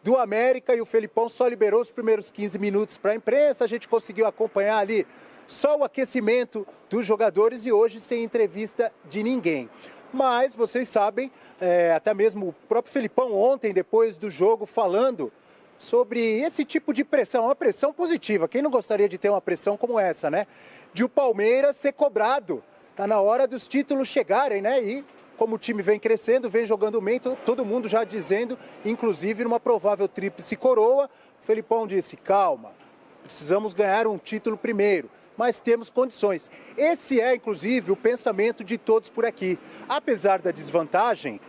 do América e o Felipão só liberou os primeiros 15 minutos para a imprensa. A gente conseguiu acompanhar ali só o aquecimento dos jogadores e hoje sem entrevista de ninguém. Mas vocês sabem, até mesmo o próprio Felipão ontem, depois do jogo, falando sobre esse tipo de pressão, uma pressão positiva. Quem não gostaria de ter uma pressão como essa, né? De o Palmeiras ser cobrado. Tá na hora dos títulos chegarem, né? E como o time vem crescendo, vem jogando bem, todo mundo já dizendo, inclusive numa provável tríplice coroa, o Felipão disse, calma, precisamos ganhar um título primeiro, mas temos condições. Esse é, inclusive, o pensamento de todos por aqui. Apesar da desvantagem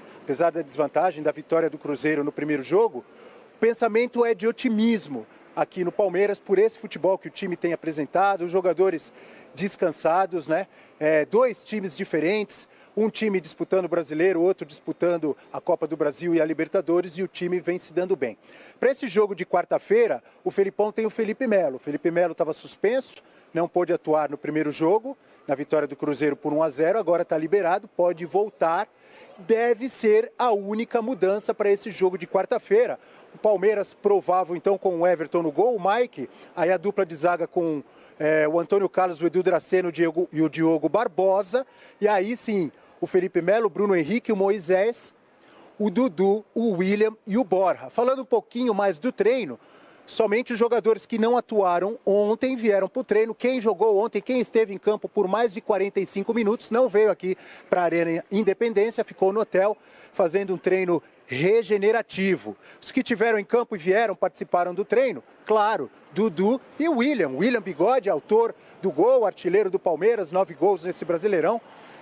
da vitória do Cruzeiro no primeiro jogo, o pensamento é de otimismo aqui no Palmeiras por esse futebol que o time tem apresentado, os jogadores descansados, né? Dois times diferentes, um time disputando o Brasileiro, outro disputando a Copa do Brasil e a Libertadores, e o time vem se dando bem. Para esse jogo de quarta-feira, o Felipão tem o Felipe Melo. O Felipe Melo estava suspenso, não pôde atuar no primeiro jogo, na vitória do Cruzeiro por 1-0, agora está liberado, pode voltar. Deve ser a única mudança para esse jogo de quarta-feira. O Palmeiras provável, então, com o Everton no gol, o Mike, aí a dupla de zaga com o Antônio Carlos, o Edu Draceno e o Diogo Barbosa. E aí sim, o Felipe Melo, o Bruno Henrique, o Moisés, o Dudu, o William e o Borja. Falando um pouquinho mais do treino, somente os jogadores que não atuaram ontem vieram para o treino. Quem jogou ontem, quem esteve em campo por mais de 45 minutos, não veio aqui para a Arena Independência, ficou no hotel fazendo um treino regenerativo. Os que tiveram em campo e vieram, participaram do treino, claro, Dudu e o William Bigode, autor do gol, artilheiro do Palmeiras, 9 gols nesse Brasileirão.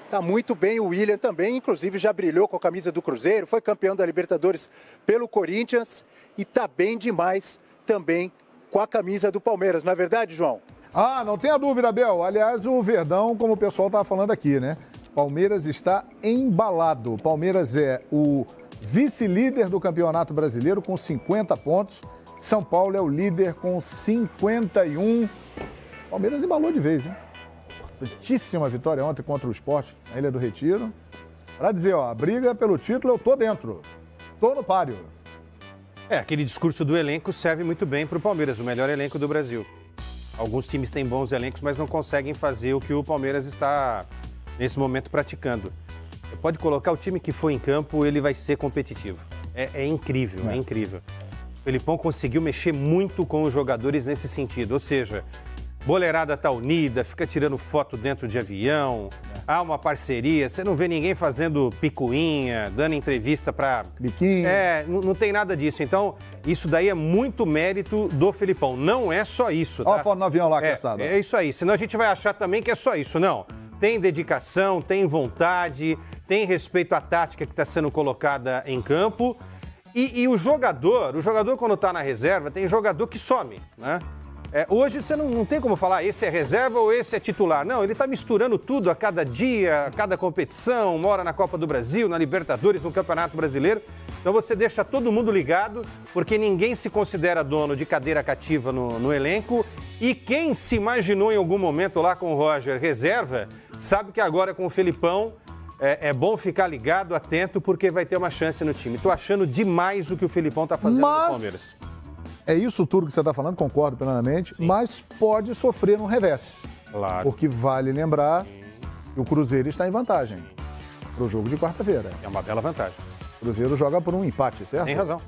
Tá muito bem o William também, inclusive já brilhou com a camisa do Cruzeiro, foi campeão da Libertadores pelo Corinthians e tá bem demais também com a camisa do Palmeiras, não é verdade, João? Ah, não tenha dúvida, Abel. Aliás, o Verdão, como o pessoal estava falando aqui, né? Palmeiras está embalado. Palmeiras é o vice-líder do Campeonato Brasileiro com 50 pontos. São Paulo é o líder com 51. Palmeiras embalou de vez, hein? Importantíssima vitória ontem contra o Sport na Ilha do Retiro. Para dizer, ó, a briga pelo título eu tô dentro. Tô no páreo. Aquele discurso do elenco serve muito bem para o Palmeiras, o melhor elenco do Brasil. Alguns times têm bons elencos, mas não conseguem fazer o que o Palmeiras está, nesse momento, praticando. Você pode colocar o time que for em campo, ele vai ser competitivo. É incrível, é incrível. O Felipão conseguiu mexer muito com os jogadores nesse sentido, ou seja, boleirada tá unida, fica tirando foto dentro de avião, há uma parceria, você não vê ninguém fazendo picuinha, dando entrevista para... Biquinho. Não tem nada disso. Então, isso daí é muito mérito do Felipão. Não é só isso, tá? Olha a foto no avião lá, caçada. É isso aí, senão a gente vai achar também que é só isso. Não, tem dedicação, tem vontade, tem respeito à tática que está sendo colocada em campo. E o jogador quando está na reserva, tem jogador que some, né? Hoje você não tem como falar esse é reserva ou esse é titular. Não, ele está misturando tudo a cada dia, a cada competição, uma hora na Copa do Brasil, na Libertadores, no Campeonato Brasileiro. Então você deixa todo mundo ligado, porque ninguém se considera dono de cadeira cativa no elenco. E quem se imaginou em algum momento lá com o Roger reserva, sabe que agora com o Felipão é bom ficar ligado, atento, porque vai ter uma chance no time. Estou achando demais o que o Felipão está fazendo no Palmeiras. É isso tudo que você está falando, concordo plenamente, mas pode sofrer um revés. Claro. Porque vale lembrar que o Cruzeiro está em vantagem para o jogo de quarta-feira. É uma bela vantagem. O Cruzeiro joga por um empate, certo? Tem razão.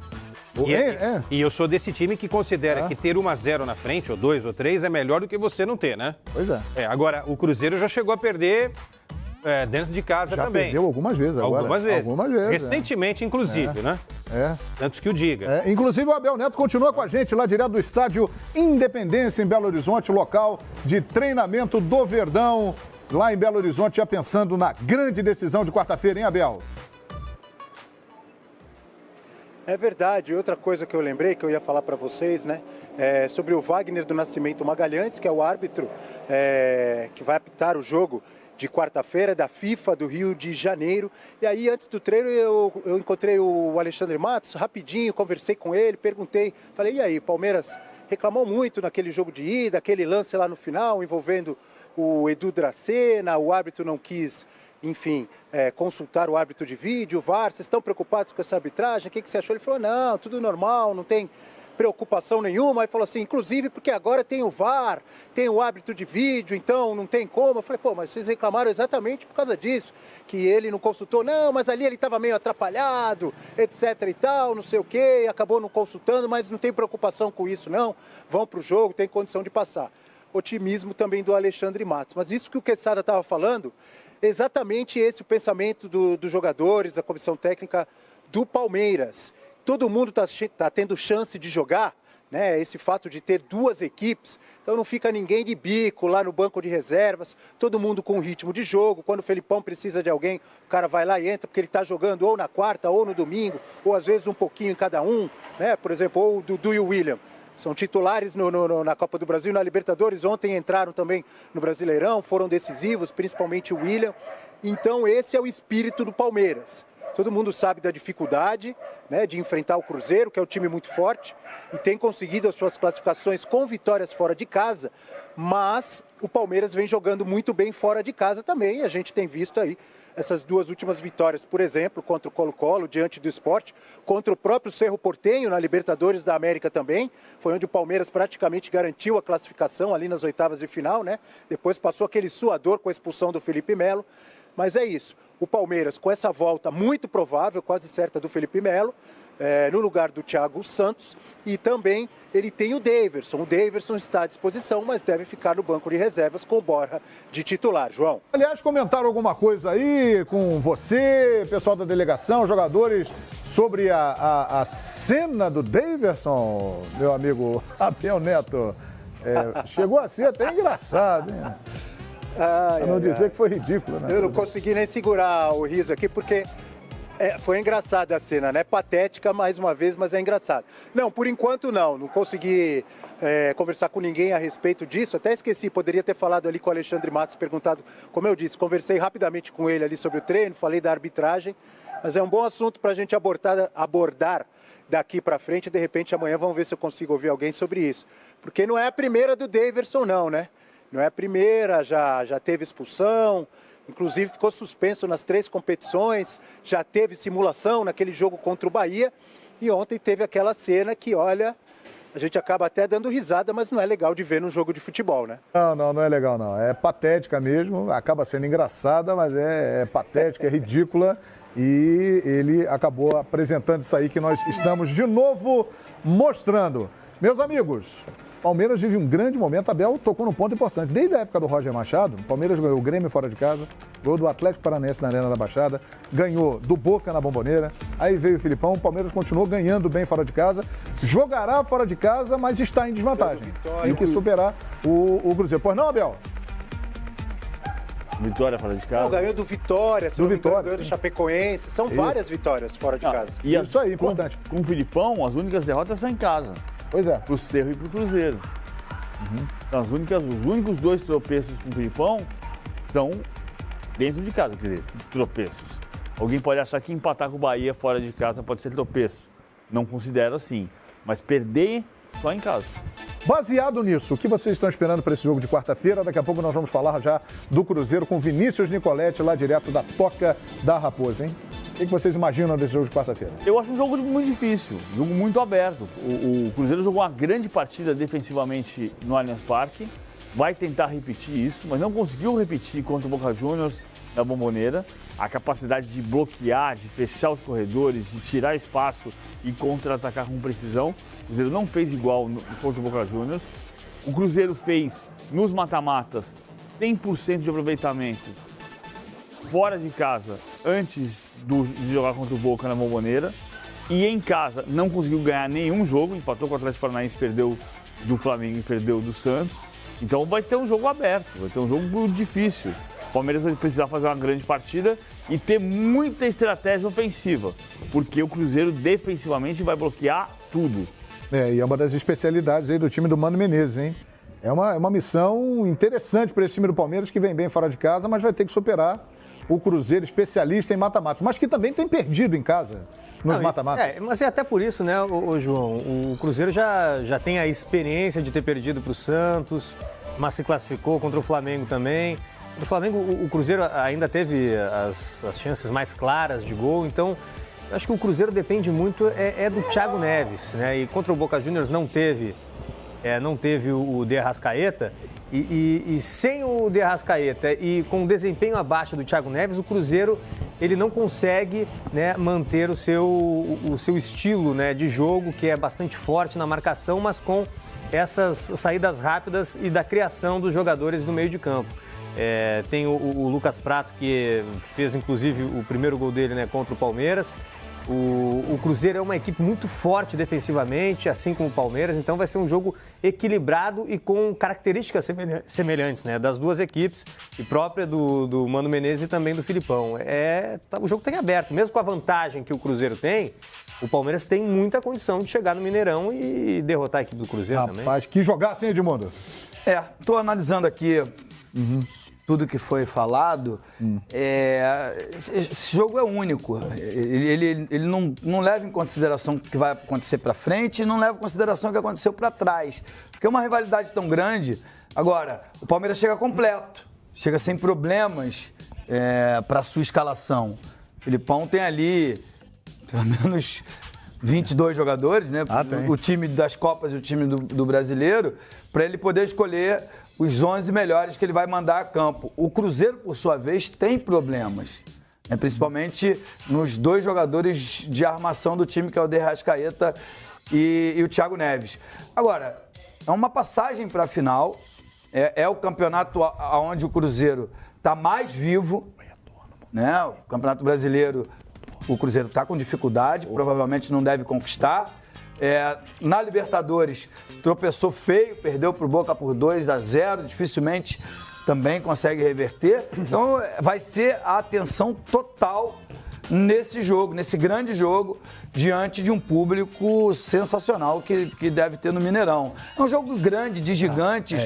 E eu sou desse time que considera que ter 1-0 na frente, ou 2 ou 3, é melhor do que você não ter, né? Pois é. Agora, o Cruzeiro já chegou a perder dentro de casa já também. Perdeu algumas vezes agora. Algumas vezes. Recentemente, inclusive, né? Antes que o diga. Inclusive, o Abel Neto continua com a gente lá direto do estádio Independência, em Belo Horizonte, local de treinamento do Verdão, lá em Belo Horizonte, já pensando na grande decisão de quarta-feira, hein, Abel? É verdade. Outra coisa que eu lembrei, que eu ia falar para vocês, né? Sobre o Wagner do Nascimento Magalhães, que é o árbitro que vai apitar o jogo de quarta-feira da FIFA do Rio de Janeiro. E aí, antes do treino, eu encontrei o Alexandre Matos, rapidinho, conversei com ele, perguntei, falei, e aí, Palmeiras reclamou muito naquele jogo de ida, aquele lance lá no final, envolvendo o Edu Dracena, o árbitro não quis enfim, consultar o árbitro de vídeo, o VAR, vocês estão preocupados com essa arbitragem? O que você achou? Ele falou, não, tudo normal, não tem preocupação nenhuma. Aí falou assim, inclusive porque agora tem o VAR, tem o árbitro de vídeo, então não tem como. Eu falei, pô, mas vocês reclamaram exatamente por causa disso, que ele não consultou. Não, mas ali ele estava meio atrapalhado, etc e tal, não sei o quê, acabou não consultando, mas não tem preocupação com isso não. Vão para o jogo, tem condição de passar. Otimismo também do Alexandre Matos. Mas isso que o Quesada estava falando, exatamente esse o pensamento dos jogadores, da comissão técnica do Palmeiras. Todo mundo está tendo chance de jogar, né? Esse fato de ter duas equipes, então não fica ninguém de bico lá no banco de reservas, todo mundo com ritmo de jogo. Quando o Felipão precisa de alguém, o cara vai lá e entra, porque ele está jogando ou na quarta ou no domingo, ou às vezes um pouquinho em cada um, né? Por exemplo, ou o Dudu e o William. São titulares na Copa do Brasil, na Libertadores, ontem entraram também no Brasileirão, foram decisivos, principalmente o William. Então esse é o espírito do Palmeiras. Todo mundo sabe da dificuldade, né, de enfrentar o Cruzeiro, que é um time muito forte, e tem conseguido as suas classificações com vitórias fora de casa, mas o Palmeiras vem jogando muito bem fora de casa também, e a gente tem visto aí essas duas últimas vitórias, por exemplo, contra o Colo-Colo, diante do Sport, contra o próprio Cerro Porteño, na Libertadores da América também, foi onde o Palmeiras praticamente garantiu a classificação ali nas oitavas de final, né? Depois passou aquele suador com a expulsão do Felipe Melo, mas é isso. O Palmeiras, com essa volta muito provável, quase certa do Felipe Melo, no lugar do Thiago Santos, e também ele tem o Daverson. O Daverson está à disposição, mas deve ficar no banco de reservas com o Borja de titular. João. Aliás, comentaram alguma coisa aí com você, pessoal da delegação, jogadores, sobre a cena do Daverson, meu amigo Abel Neto? Chegou a ser até engraçado, hein? Pra não dizer que foi ridículo, né? Eu não consegui nem segurar o riso aqui, porque foi engraçada a cena, né? Patética mais uma vez, mas é engraçado. Não, por enquanto não consegui conversar com ninguém a respeito disso, até esqueci, poderia ter falado ali com o Alexandre Matos, perguntado, como eu disse, conversei rapidamente com ele ali sobre o treino, falei da arbitragem, mas é um bom assunto para a gente abordar daqui para frente, de repente amanhã vamos ver se eu consigo ouvir alguém sobre isso, porque não é a primeira do Daverson não, né? Não é a primeira, já teve expulsão, inclusive ficou suspenso nas 3 competições, já teve simulação naquele jogo contra o Bahia, e ontem teve aquela cena que, olha, a gente acaba até dando risada, mas não é legal de ver num jogo de futebol, né? Não é legal não, é patética mesmo, acaba sendo engraçada, mas é patética, é ridícula, e ele acabou apresentando isso aí que nós estamos de novo mostrando. Meus amigos, Palmeiras vive um grande momento. Abel tocou num ponto importante. Desde a época do Roger Machado, o Palmeiras ganhou o Grêmio fora de casa, ganhou do Atlético Paranaense na Arena da Baixada, ganhou do Boca na Bomboneira, aí veio o Filipão, o Palmeiras continuou ganhando bem fora de casa, jogará fora de casa, mas está em desvantagem. Tem que superar o Cruzeiro. Pois não, Abel? Vitória fora de casa. Não, ganhou do Vitória, se não me engano, ganhou do Chapecoense. São várias vitórias fora de casa. E isso aí, importante. Com o Filipão, as únicas derrotas são em casa. Pois é. Pro Cerro e pro Cruzeiro. Então, os únicos 2 tropeços com o Filipão são dentro de casa, quer dizer, tropeços. Alguém pode achar que empatar com o Bahia fora de casa pode ser tropeço. Não considero assim. Mas perder só em casa. Baseado nisso, o que vocês estão esperando para esse jogo de quarta-feira? Daqui a pouco nós vamos falar já do Cruzeiro com Vinícius Nicoletti, lá direto da Toca da Raposa, hein? O que vocês imaginam desse jogo de quarta-feira? Eu acho um jogo muito difícil, um jogo muito aberto. O Cruzeiro jogou uma grande partida defensivamente no Allianz Parque, vai tentar repetir isso, mas não conseguiu repetir contra o Boca Juniors da Bomboneira. A capacidade de bloquear, de fechar os corredores, de tirar espaço e contra-atacar com precisão. O Cruzeiro não fez igual contra o Boca Juniors. O Cruzeiro fez, nos mata-matas, 100% de aproveitamento fora de casa, antes de jogar contra o Boca na Bomboneira. E em casa não conseguiu ganhar nenhum jogo, empatou com o Atlético Paranaense, perdeu do Flamengo e perdeu do Santos. Então vai ter um jogo aberto, vai ter um jogo difícil. O Palmeiras vai precisar fazer uma grande partida e ter muita estratégia ofensiva, porque o Cruzeiro defensivamente vai bloquear tudo. E é uma das especialidades aí do time do Mano Menezes, hein? É uma missão interessante para esse time do Palmeiras, que vem bem fora de casa, mas vai ter que superar o Cruzeiro, especialista em mata-matas, mas que também tem perdido em casa nos mata-matas. Mas é até por isso, né, João? O Cruzeiro já tem a experiência de ter perdido para o Santos, mas se classificou contra o Flamengo também. do Flamengo, o Cruzeiro ainda teve as chances mais claras de gol, então eu acho que o Cruzeiro depende muito do Thiago Neves, né? E contra o Boca Juniors não teve o De Arrascaeta, e sem o De Arrascaeta e com o desempenho abaixo do Thiago Neves, o Cruzeiro ele não consegue, né, manter o seu estilo, né, de jogo, que é bastante forte na marcação, mas com essas saídas rápidas e da criação dos jogadores no meio de campo. Tem o Lucas Prato, que fez inclusive o primeiro gol dele, né, contra o Palmeiras. O Cruzeiro é uma equipe muito forte defensivamente, assim como o Palmeiras, então vai ser um jogo equilibrado e com características semelhantes, né, das duas equipes, e própria do Mano Menezes e também do Filipão. O jogo tem aberto, mesmo com a vantagem que o Cruzeiro tem, o Palmeiras tem muita condição de chegar no Mineirão e derrotar a equipe do Cruzeiro também. Rapaz, que jogaço, hein, Edmundo? Estou analisando aqui tudo que foi falado. Esse jogo é único. Ele não leva em consideração o que vai acontecer para frente e não leva em consideração o que aconteceu para trás. Porque é uma rivalidade tão grande. Agora, o Palmeiras chega completo, chega sem problemas para a sua escalação. O Filipão tem ali pelo menos 22 jogadores, né? O time das Copas e o time do Brasileiro, para ele poder escolher os 11 melhores que ele vai mandar a campo. O Cruzeiro, por sua vez, tem problemas, né? Principalmente nos dois jogadores de armação do time, que é o De Arrascaeta e o Thiago Neves. Agora, é uma passagem para a final, é o campeonato onde o Cruzeiro está mais vivo, né? O Campeonato Brasileiro, o Cruzeiro está com dificuldade, provavelmente não deve conquistar. Na Libertadores, tropeçou feio, perdeu para o Boca por 2-0, dificilmente também consegue reverter. Então, vai ser a atenção total nesse jogo, nesse grande jogo, diante de um público sensacional que deve ter no Mineirão. É um jogo grande, de gigantes,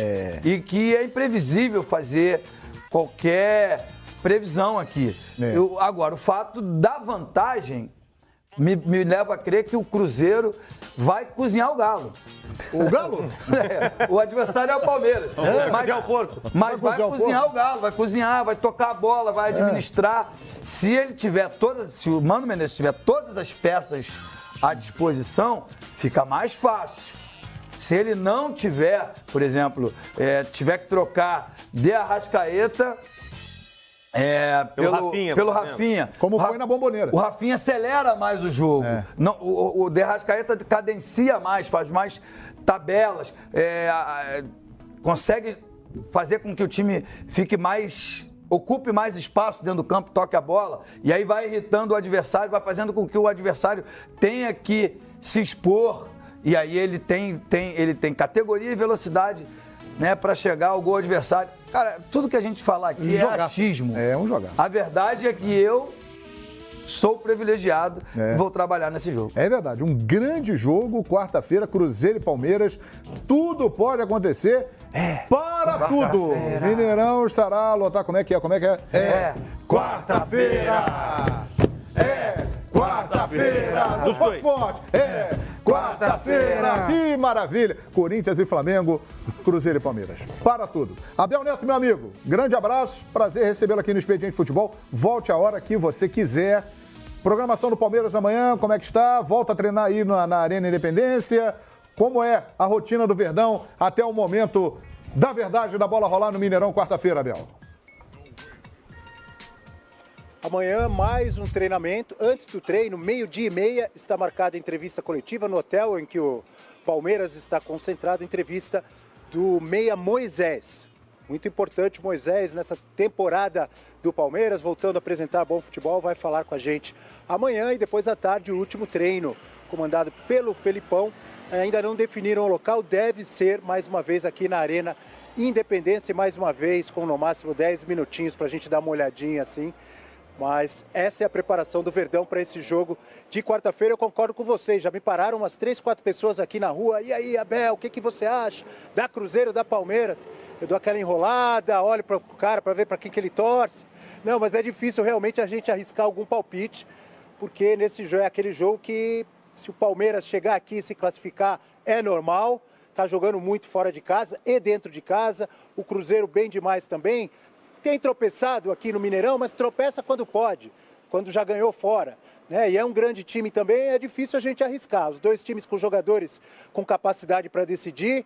e que é imprevisível fazer qualquer previsão aqui. Agora, o fato da vantagem me leva a crer que o Cruzeiro vai cozinhar o Galo. O Galo? O adversário é o Palmeiras. Mas vai cozinhar o Galo, vai cozinhar, vai tocar a bola, vai administrar. Se o Mano Menezes tiver todas as peças à disposição, fica mais fácil. Se ele não tiver, por exemplo, tiver que trocar De Arrascaeta pelo Rafinha. Como foi na Bombonera. O Rafinha acelera mais o jogo. Não, o De Arrascaeta cadencia mais, faz mais tabelas, consegue fazer com que o time ocupe mais espaço dentro do campo, toque a bola, e aí vai irritando o adversário, vai fazendo com que o adversário tenha que se expor, e aí ele tem categoria e velocidade, né, para chegar ao gol adversário. Cara, tudo que a gente falar aqui é achismo. É um jogar. A verdade é que eu sou privilegiado e vou trabalhar nesse jogo. É verdade, um grande jogo, quarta-feira, Cruzeiro e Palmeiras. Tudo pode acontecer. Para tudo! Mineirão estará lotado. Como é que é? Quarta-feira! Quarta-feira! Dos dois. Quarta-feira! Que maravilha! Corinthians e Flamengo, Cruzeiro e Palmeiras. Para tudo. Abel Neto, meu amigo, grande abraço. Prazer recebê-lo aqui no Expediente Futebol. Volte a hora que você quiser. Programação do Palmeiras amanhã, como é que está? Volta a treinar aí na Arena Independência. Como é a rotina do Verdão até o momento da verdade da bola rolar no Mineirão, quarta-feira, Abel? Amanhã, mais um treinamento. Antes do treino, 12:30, está marcada a entrevista coletiva no hotel em que o Palmeiras está concentrado. Entrevista do meia Moisés. Muito importante, Moisés, nessa temporada do Palmeiras, voltando a apresentar bom futebol, vai falar com a gente amanhã. E depois à tarde, o último treino, comandado pelo Felipão. Ainda não definiram o local, deve ser mais uma vez aqui na Arena Independência, mais uma vez com no máximo 10 minutinhos para a gente dar uma olhadinha assim. Mas essa é a preparação do Verdão para esse jogo de quarta-feira. Eu concordo com vocês, já me pararam umas 3, 4 pessoas aqui na rua. E aí, Abel, o que você acha da Cruzeiro, da Palmeiras? Eu dou aquela enrolada, olho para o cara para ver para quem que ele torce. Não, mas é difícil realmente a gente arriscar algum palpite, porque nesse jogo é aquele jogo que, se o Palmeiras chegar aqui e se classificar, é normal. Está jogando muito fora de casa e dentro de casa. O Cruzeiro bem demais também. tem tropeçado aqui no Mineirão, mas tropeça quando pode, quando já ganhou fora. Né? E é um grande time também, é difícil a gente arriscar. Os dois times com jogadores com capacidade para decidir.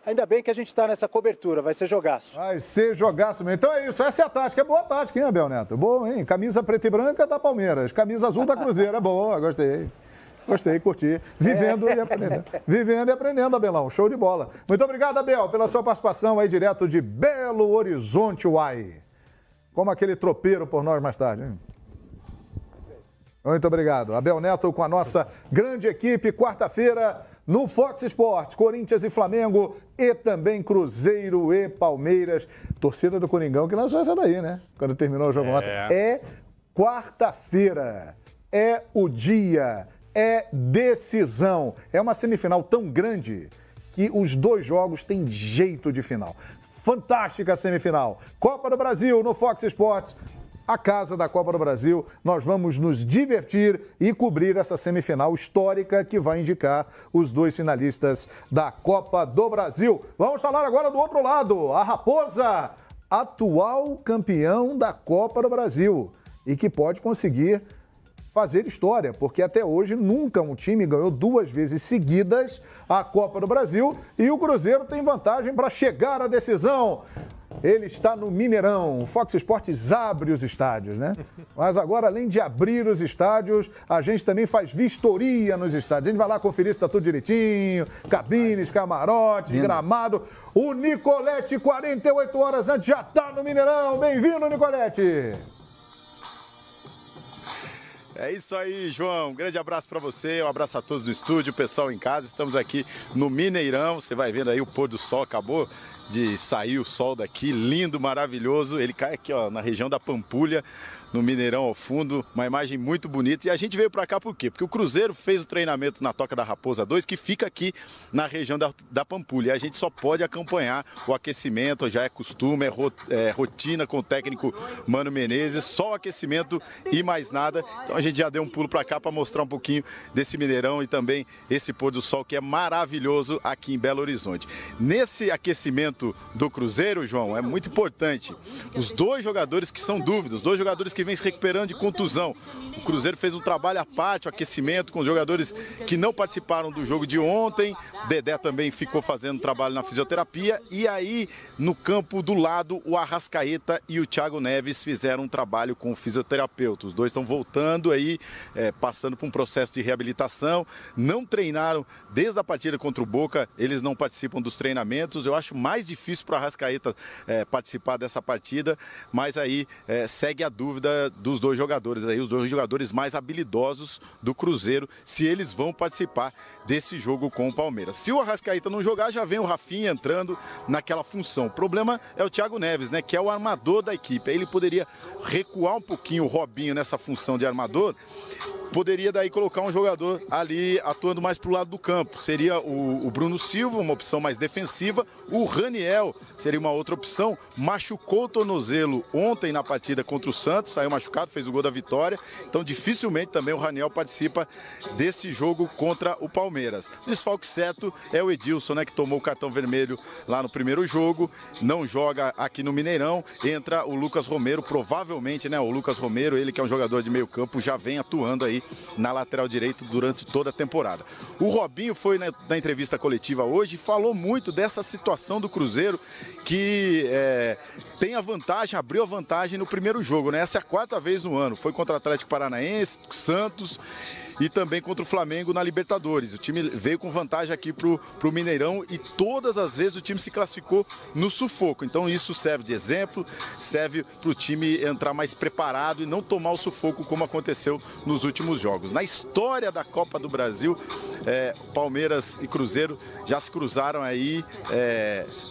Ainda bem que a gente está nessa cobertura, vai ser jogaço. Vai ser jogaço mesmo. Então é isso, essa é a tática. É boa tática, hein, Abel Neto? Boa, hein? Camisa preta e branca da Palmeiras, camisa azul da Cruzeiro. É boa, gostei. Gostei, curti. Vivendo e aprendendo. Vivendo e aprendendo, Abelão. Show de bola. Muito obrigado, Abel, pela sua participação aí direto de Belo Horizonte, Uai. Como aquele tropeiro por nós mais tarde, hein? Muito obrigado. Abel Neto com a nossa grande equipe, quarta-feira, no Fox Sports, Corinthians e Flamengo e também Cruzeiro e Palmeiras. Torcida do Coringão que lançou essa daí, né? Quando terminou o jogo ontem. É quarta-feira, é o dia, é decisão. É uma semifinal tão grande que os dois jogos têm jeito de final. Fantástica semifinal. Copa do Brasil no Fox Sports. A casa da Copa do Brasil, nós vamos nos divertir e cobrir essa semifinal histórica que vai indicar os dois finalistas da Copa do Brasil. Vamos falar agora do outro lado, a Raposa, atual campeão da Copa do Brasil e que pode conseguir fazer história, porque até hoje nunca um time ganhou 2 vezes seguidas a Copa do Brasil e o Cruzeiro tem vantagem para chegar à decisão. Ele está no Mineirão. O Fox Sports abre os estádios, né? Mas agora, além de abrir os estádios, a gente também faz vistoria nos estádios. A gente vai lá conferir se está tudo direitinho, cabines, camarote, gramado. O Nicolete, 48 horas antes, já está no Mineirão. Bem-vindo, Nicolete! É isso aí, João. Um grande abraço para você, um abraço a todos do estúdio, o pessoal em casa. Estamos aqui no Mineirão. Você vai vendo aí o pôr do sol, acabou de sair o sol daqui, lindo, maravilhoso. Ele cai aqui, ó, na região da Pampulha, no Mineirão ao fundo, uma imagem muito bonita. E a gente veio para cá por quê? Porque o Cruzeiro fez o treinamento na Toca da Raposa 2, que fica aqui na região da Pampulha. E a gente só pode acompanhar o aquecimento, já é costume, é rotina com o técnico Mano Menezes, só o aquecimento e mais nada. Então a gente já deu um pulo para cá para mostrar um pouquinho desse Mineirão e também esse pôr do sol que é maravilhoso aqui em Belo Horizonte. Nesse aquecimento do Cruzeiro, João, é muito importante. Os dois jogadores que são dúvidas, os dois jogadores que vem se recuperando de contusão. O Cruzeiro fez um trabalho à parte, o aquecimento com os jogadores que não participaram do jogo de ontem. Dedé também ficou fazendo trabalho na fisioterapia. E aí, no campo do lado, o Arrascaeta e o Thiago Neves fizeram um trabalho com o fisioterapeuta. Os dois estão voltando aí, passando por um processo de reabilitação. Não treinaram desde a partida contra o Boca, eles não participam dos treinamentos. Eu acho mais difícil para o Arrascaeta participar dessa partida, mas aí segue a dúvida dos dois jogadores aí, os dois jogadores mais habilidosos do Cruzeiro, se eles vão participar desse jogo com o Palmeiras. Se o Arrascaeta não jogar, já vem o Rafinha entrando naquela função. O problema é o Thiago Neves, né, que é o armador da equipe. Aí ele poderia recuar um pouquinho o Robinho nessa função de armador, poderia daí colocar um jogador ali atuando mais para o lado do campo. Seria o Bruno Silva, uma opção mais defensiva. O Raniel seria uma outra opção. Machucou o tornozelo ontem na partida contra o Santos, saiu machucado, fez o gol da vitória. Então dificilmente também o Raniel participa desse jogo contra o Palmeiras. O desfalque certo é o Edilson, né, que tomou o cartão vermelho lá no primeiro jogo, não joga aqui no Mineirão. Entra o Lucas Romero, provavelmente, né, o Lucas Romero, ele que é um jogador de meio campo, já vem atuando aí na lateral direita durante toda a temporada. O Robinho foi na entrevista coletiva hoje e falou muito dessa situação do Cruzeiro, que tem a vantagem, abriu a vantagem no primeiro jogo, né? Essa é a 4ª vez no ano. Foi contra o Atlético Paranaense, Santos e também contra o Flamengo na Libertadores. O time veio com vantagem aqui pro Mineirão e todas as vezes o time se classificou no sufoco. Então isso serve de exemplo, serve para o time entrar mais preparado e não tomar o sufoco como aconteceu nos últimos jogos. Na história da Copa do Brasil, Palmeiras e Cruzeiro já se cruzaram aí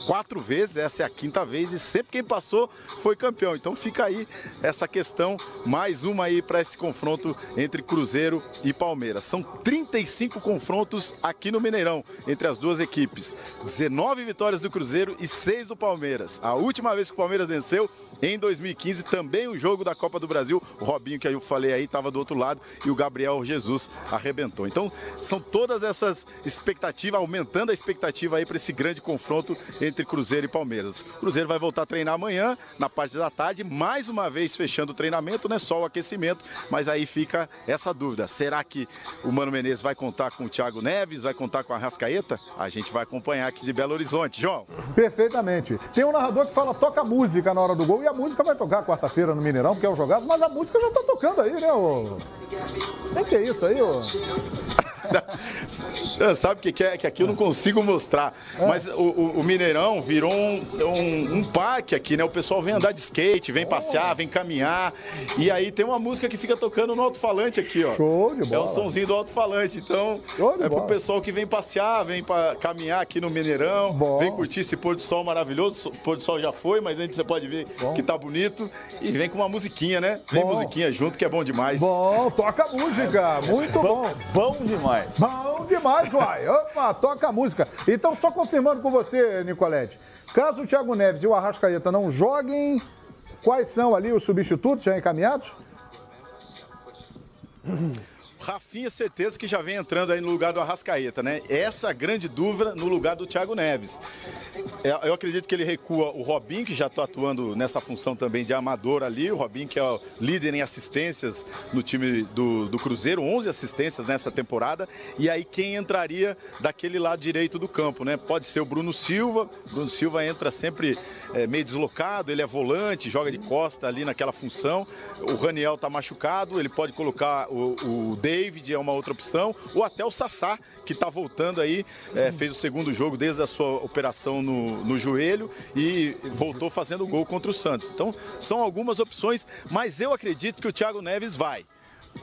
4 vezes, essa é a 5ª vez e sempre quem passou foi campeão. Então fica aí essa questão, mais uma aí para esse confronto entre Cruzeiro e e Palmeiras. São 35 confrontos aqui no Mineirão entre as duas equipes. 19 vitórias do Cruzeiro e 6 do Palmeiras. A última vez que o Palmeiras venceu, em 2015, também um jogo da Copa do Brasil. O Robinho, que eu falei aí, estava do outro lado e o Gabriel Jesus arrebentou. Então, são todas essas expectativas, aumentando a expectativa aí para esse grande confronto entre Cruzeiro e Palmeiras. O Cruzeiro vai voltar a treinar amanhã, na parte da tarde, mais uma vez fechando o treinamento, né? Só o aquecimento, mas aí fica essa dúvida. Será que o Mano Menezes vai contar com o Thiago Neves, vai contar com a Arrascaeta? A gente vai acompanhar aqui de Belo Horizonte. João? Perfeitamente. Tem um narrador que fala, toca música na hora do gol, e a música vai tocar quarta-feira no Mineirão, porque é o jogado, mas a música já tá tocando aí, né, ô? Tem que é isso aí, ô? Sabe o que é? Que aqui eu não consigo mostrar. Mas o Mineirão virou um parque aqui, né? O pessoal vem andar de skate, vem passear, vem caminhar. E aí tem uma música que fica tocando no alto-falante aqui, ó. Show de bola. É o sonzinho do alto-falante. Então, é pro pessoal que vem passear, vem pra caminhar aqui no Mineirão, vem curtir esse pôr do sol maravilhoso. O pôr do sol já foi, mas antes você pode ver que tá bonito. E vem com uma musiquinha, né? Vem musiquinha junto, que é bom demais. Bom, toca a música. Muito bom. Bom demais. Bom demais, vai. Opa, toca a música. Então, só confirmando com você, Nicolete, caso o Thiago Neves e o Arrascaeta não joguem, quais são ali os substitutos já encaminhados? Rafinha, certeza que já vem entrando aí no lugar do Arrascaeta, né? Essa grande dúvida no lugar do Thiago Neves. Eu acredito que ele recua o Robinho, que já está atuando nessa função também de amador ali. O Robinho, que é o líder em assistências no time do Cruzeiro, 11 assistências nessa temporada. E aí quem entraria daquele lado direito do campo, né? Pode ser o Bruno Silva. O Bruno Silva entra sempre meio deslocado, ele é volante, joga de costa ali naquela função. O Raniel está machucado, ele pode colocar o David, é uma outra opção, ou até o Sassá, que está voltando aí, fez o segundo jogo desde a sua operação no joelho e voltou fazendo gol contra o Santos. Então, são algumas opções, mas eu acredito que o Thiago Neves vai.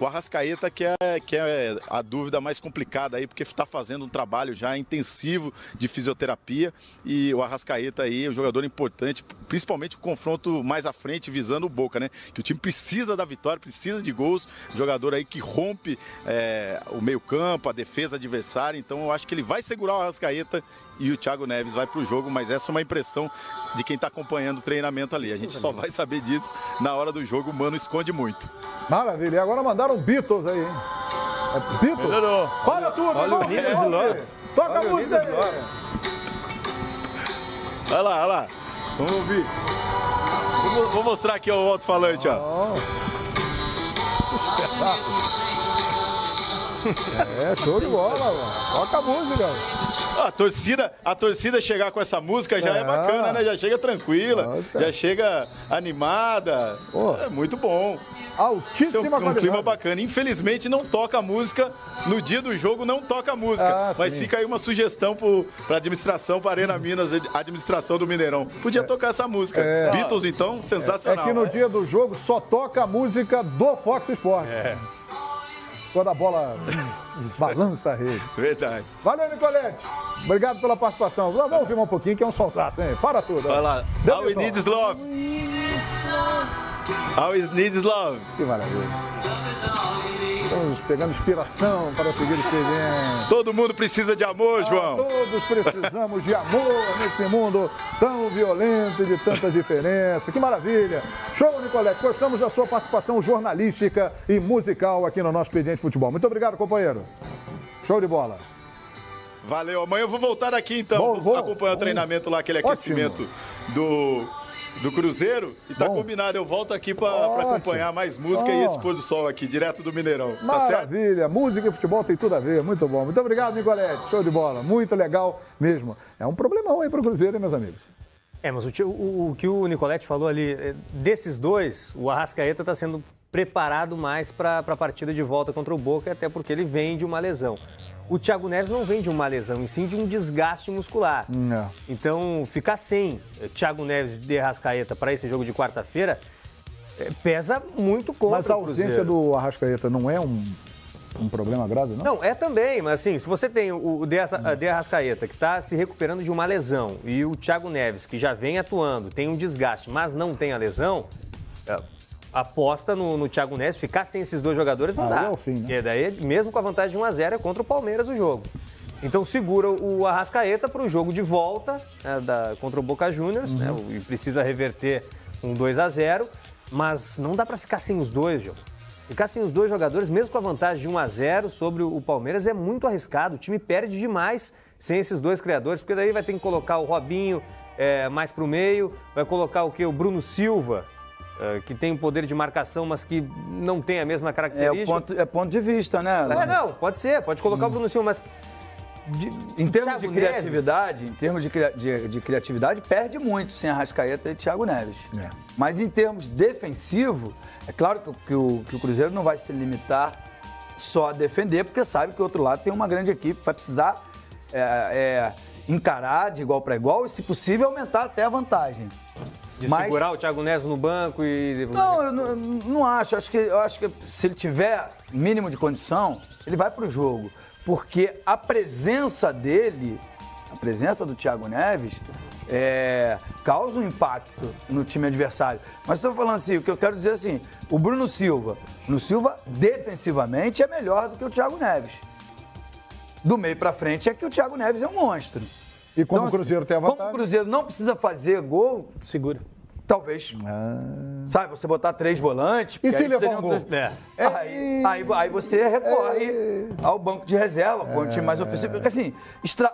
O Arrascaeta que é a dúvida mais complicada aí, porque está fazendo um trabalho já intensivo de fisioterapia, e o Arrascaeta aí é um jogador importante, principalmente o confronto mais à frente, visando o Boca, né? Que o time precisa da vitória, precisa de gols, jogador aí que rompe o meio-campo, a defesa adversária. Então eu acho que ele vai segurar o Arrascaeta e o Thiago Neves vai para o jogo, mas essa é uma impressão de quem está acompanhando o treinamento ali. A gente só vai saber disso na hora do jogo, o Mano esconde muito. Maravilha, e agora mandaram Beatles aí, hein? É Beatles? Melhorou. Para tudo, Olha o Nils Love. Toca a música aí. Olha lá. Vamos ouvir. Vou mostrar aqui o alto-falante, ó. Espetáculo. Show de bola, mano. Toca a música. A torcida chegar com essa música já é bacana, né? Já chega tranquila, já chega animada. É muito bom. Altíssima qualidade. Um clima bacana. Infelizmente não toca a música, no dia do jogo não toca a música. Mas sim. fica aí uma sugestão para a administração, para a Arena Minas, administração do Mineirão. Podia tocar essa música. Beatles, então, sensacional. É que no dia do jogo só toca a música do Fox Sports. Quando a bola balança a rede. Verdade. Valeu, Nicolete. Obrigado pela participação. Vamos ouvir um pouquinho, que é um sonsaço, hein? Para tudo. Olha lá. All we need is love. All we need is love. Que maravilha. Estamos pegando inspiração para seguir o expediente. Todo mundo precisa de amor, João. Todos precisamos de amor nesse mundo tão violento e de tanta diferença. Que maravilha. Show, Nicolete. Gostamos da sua participação jornalística e musical aqui no nosso Expediente Futebol. Muito obrigado, companheiro. Show de bola. Valeu. Amanhã eu vou voltar aqui, então. Vou acompanhar o treinamento lá, aquele aquecimento do Cruzeiro. E tá combinado, eu volto aqui para acompanhar mais música e esse pôr do sol aqui, direto do Mineirão. Maravilha, tá, música e futebol tem tudo a ver, muito bom. Muito obrigado, Nicolete, show de bola, muito legal mesmo. É um problemão aí pro Cruzeiro, hein, meus amigos? Mas o que o Nicolete falou ali, desses dois, o Arrascaeta está sendo preparado mais para a partida de volta contra o Boca, até porque ele vem de uma lesão. O Thiago Neves não vem de uma lesão, e sim de um desgaste muscular. Então, ficar sem Thiago Neves e Arrascaeta para esse jogo de quarta-feira pesa muito contra o Cruzeiro. Mas a ausência do Arrascaeta não é um problema grave, não? Não, é também, mas assim, se você tem o De Arrascaeta, que está se recuperando de uma lesão, e o Thiago Neves, que já vem atuando, tem um desgaste, mas não tem a lesão, aposta no Thiago Neves. Ficar sem esses dois jogadores não dá. É o fim, né? Porque daí, mesmo com a vantagem de 1-0, é contra o Palmeiras o jogo. Então segura o Arrascaeta para o jogo de volta, né, contra o Boca Juniors, né, e precisa reverter um 2-0, mas não dá para ficar sem os dois, João. Ficar sem os dois jogadores, mesmo com a vantagem de 1-0 sobre o Palmeiras, é muito arriscado. O time perde demais sem esses dois criadores, porque daí vai ter que colocar o Robinho mais para o meio, vai colocar o quê? O Bruno Silva, que tem um poder de marcação, mas que não tem a mesma característica. É ponto de vista, né? Não, pode ser, pode colocar o Bruno Silva, mas... Em termos de criatividade, perde muito sem Arrascaeta e Thiago Neves. Mas em termos defensivo, é claro que o Cruzeiro não vai se limitar só a defender, porque sabe que o outro lado tem uma grande equipe, vai precisar encarar de igual para igual e, se possível, aumentar até a vantagem. Segurar o Thiago Neves no banco e... Não, eu não acho. Eu acho que se ele tiver mínimo de condição, ele vai para o jogo. Porque a presença dele, a presença do Thiago Neves, causa um impacto no time adversário. Mas estou falando assim, o que eu quero dizer assim, o Bruno Silva defensivamente é melhor do que o Thiago Neves. Do meio para frente é que o Thiago Neves é um monstro. E como o Cruzeiro tem a vantagem? Como o Cruzeiro não precisa fazer gol, segura. Talvez, sabe, você botar 3 volantes... E se levar um gol? Aí você recorre ao banco de reserva, com um time mais ofensivo. Porque assim,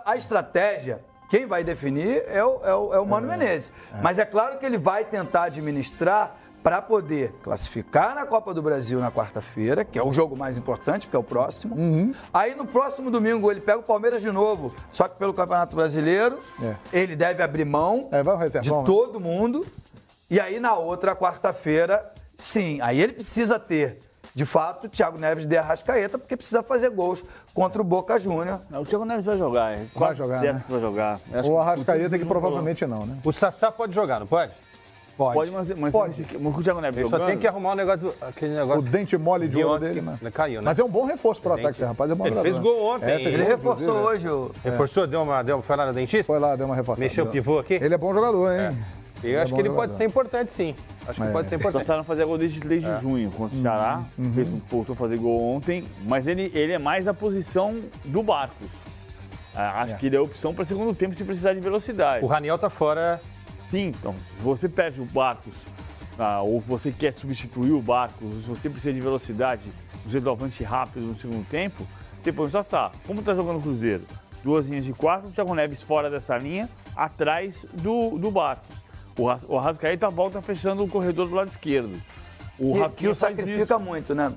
a estratégia, quem vai definir é o Mano Menezes. Mas é claro que ele vai tentar administrar para poder classificar na Copa do Brasil na quarta-feira, que é o jogo mais importante, porque é o próximo. Aí no próximo domingo ele pega o Palmeiras de novo, só que pelo Campeonato Brasileiro. Ele deve abrir mão de todo mundo. E aí, na outra quarta-feira, sim, aí ele precisa ter, de fato, o Thiago Neves de Arrascaeta, porque precisa fazer gols contra o Boca Júnior. O Thiago Neves vai jogar, vai jogar, certo, né? Que vai jogar. O Arrascaeta que provavelmente não, né? O Sassá pode jogar, não pode? Pode, mas o Thiago Neves ele jogando... só tem que arrumar aquele negócio... O dente mole de ouro dele, né? Caiu, né? Mas é um bom reforço para o ataque, esse rapaz é bom. Ele fez gol ontem. Ele reforçou hoje. Reforçou? Foi lá no dentista? Foi lá, deu uma reforçada. Mexeu o pivô aqui? Ele é bom jogador, hein? Eu acho que ele pode ser importante, sim. Acho que pode ser importante. O Sassá não fazia gol desde junho contra o Ceará. Voltou a fazer gol ontem. Mas ele é mais a posição do Barcos. Acho que ele é a opção para segundo tempo se precisar de velocidade. O Raniel tá fora. Sim, então, se você perde o Barcos, ou você quer substituir o Barcos, se você precisa de velocidade, um centroavante rápido no segundo tempo, você põe o Sassá. Como está jogando o Cruzeiro? 2 linhas de 4, o Thiago Neves fora dessa linha, atrás do Barcos. O Arrascaeta volta fechando o corredor do lado esquerdo. O Rafinha sacrifica muito, né?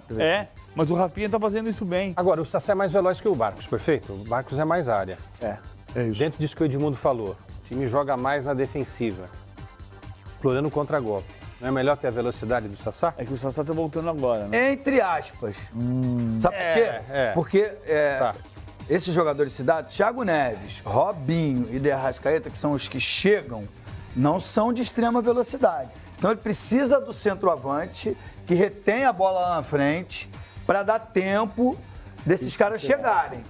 Mas o Rafinha tá fazendo isso bem. Agora, o Sassá é mais veloz que o Barcos, perfeito? O Barcos é mais área. É isso. Dentro disso que o Edmundo falou, o time joga mais na defensiva, explorando contra-golpe. Não é melhor ter a velocidade do Sassá? É que o Sassá tá voltando agora, né? Entre aspas. Sabe por quê? Porque esses jogadores de cidade, Thiago Neves, Robinho e De Arrascaeta, que são os que chegam, não são de extrema velocidade. Então ele precisa do centroavante que retém a bola lá na frente para dar tempo desses caras chegarem.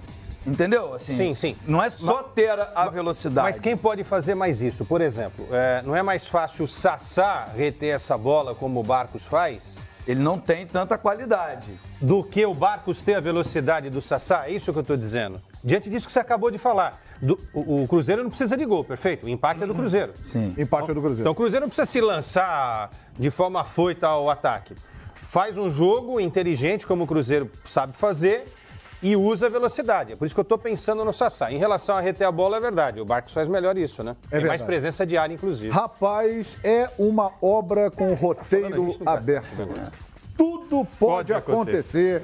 Entendeu? Assim, sim. Não é só ter a velocidade. Mas quem pode fazer mais isso? Por exemplo, não é mais fácil o Sassá reter essa bola como o Barcos faz? Ele não tem tanta qualidade. Do que o Barcos ter a velocidade do Sassá? É isso que eu estou dizendo. Diante disso que você acabou de falar. O Cruzeiro não precisa de gol, perfeito? O empate é do Cruzeiro. Sim. Empate é do Cruzeiro. Então o Cruzeiro não precisa se lançar de forma afoita ao ataque. Faz um jogo inteligente, como o Cruzeiro sabe fazer, e usa a velocidade. É por isso que eu estou pensando no Sassá. Em relação a reter a bola, é verdade. O Barcos faz melhor isso, né? Tem mais presença de área, inclusive. Rapaz, é uma obra com roteiro aberto. Tudo pode acontecer,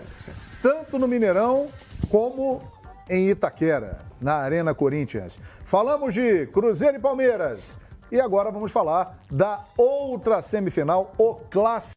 tanto no Mineirão como em Itaquera, na Arena Corinthians. Falamos de Cruzeiro e Palmeiras. E agora vamos falar da outra semifinal, o Clássico.